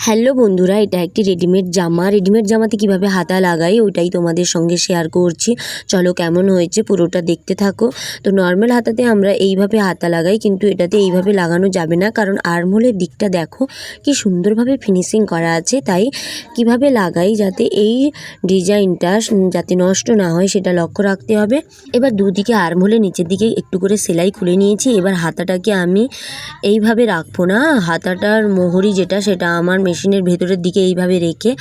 Hello বন্ধুরা, এটা একটি রেডিমেড জামাতে কিভাবে হাতা লাগাই ওইটাই তোমাদের সঙ্গে শেয়ার করছি। চলো কেমন হয়েছে পুরোটা দেখতে থাকো। তো নর্মাল হাতাতে আমরা এইভাবে হাতা লাগাই, কিন্তু এটাতে এইভাবে লাগানো যাবে না, কারণ আর্মহোলের দিকটা দেখো কি সুন্দরভাবে ফিনিশিং করা আছে। তাই কিভাবে লাগাই যাতে এই ডিজাইনটা যাতে নষ্ট না হয় সেটা লক্ষ্য রাখতে হবে। এবার দুদিকে আর্মহোলের নিচের দিকে একটু করে সেলাই খুলে নিয়েছি। এবার হাতাটাকে আমি এইভাবে রাখবো না, হাতাটার মোহরি যেটা সেটা আমার মেশিনের ভেতরের দিকে এইভাবে রেখে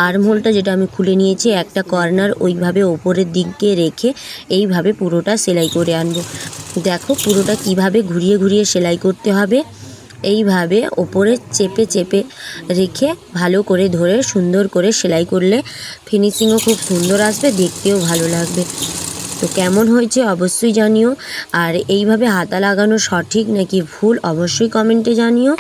আর্মহোলটা যেটা আমি খুলে নিয়েছি একটা কর্নার ওইভাবে ওপরের দিকে রেখে এইভাবে পুরোটা সেলাই করে আনবো। দেখো পুরোটা কিভাবে ঘুরিয়ে ঘুরিয়ে সেলাই করতে হবে। এইভাবে ওপরে চেপে চেপে রেখে ভালো করে ধরে সুন্দর করে সেলাই করলে ফিনিশিংও খুব সুন্দর আসবে, দেখতেও ভালো লাগবে। তো কেমন হয়েছে অবশ্যই জানিও। আর এইভাবে হাতা লাগানো সঠিক নাকি ভুল অবশ্যই কমেন্টে জানিও।